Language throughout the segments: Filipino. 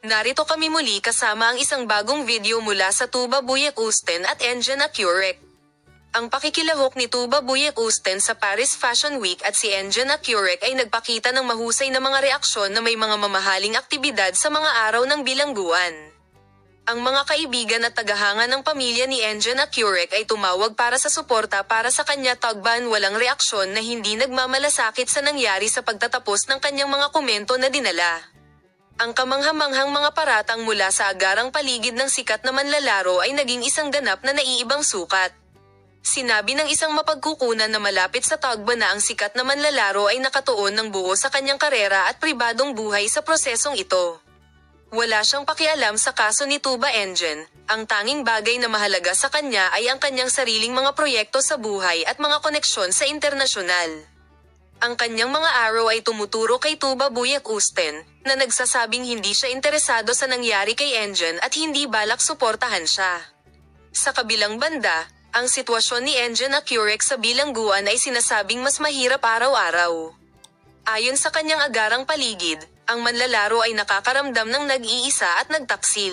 Narito kami muli kasama ang isang bagong video mula sa Tuba Buyak Usten at Engine Accurec. Ang pakikilahok ni Tuba Buyak Usten sa Paris Fashion Week at si Engine Accurec ay nagpakita ng mahusay na mga reaksyon na may mga mamahaling aktibidad sa mga araw ng bilangguan. Ang mga kaibigan at tagahanga ng pamilya ni Engine Accurec ay tumawag para sa suporta para sa kanya, tagban walang reaksyon na hindi nagmamalasakit sa nangyari sa pagtatapos ng kanyang mga komento na dinala. Ang kamanghamanghang mga paratang mula sa agarang paligid ng sikat na manlalaro ay naging isang ganap na naiibang sukat. Sinabi ng isang mapagkukunan na malapit sa tagba na ang sikat na manlalaro ay nakatuon ng buo sa kanyang karera at pribadong buhay sa prosesong ito. Wala siyang pakialam sa kaso ni Tuba Engine, ang tanging bagay na mahalaga sa kanya ay ang kanyang sariling mga proyekto sa buhay at mga koneksyon sa internasyonal. Ang kanyang mga araw ay tumuturo kay Tuba Buyak Usten, na nagsasabing hindi siya interesado sa nangyari kay Engine at hindi balak suportahan siya. Sa kabilang banda, ang sitwasyon ni Engine Accurec sa bilangguan ay sinasabing mas mahirap araw-araw. Ayon sa kanyang agarang paligid, ang manlalaro ay nakakaramdam ng nag-iisa at nagtaksil.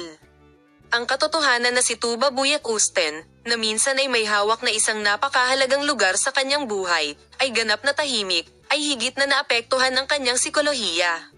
Ang katotohanan na si Tuba Buyak Usten, na minsan ay may hawak na isang napakahalagang lugar sa kanyang buhay, ay ganap na tahimik, ay higit na naapektuhan ng kanyang psikolohiya.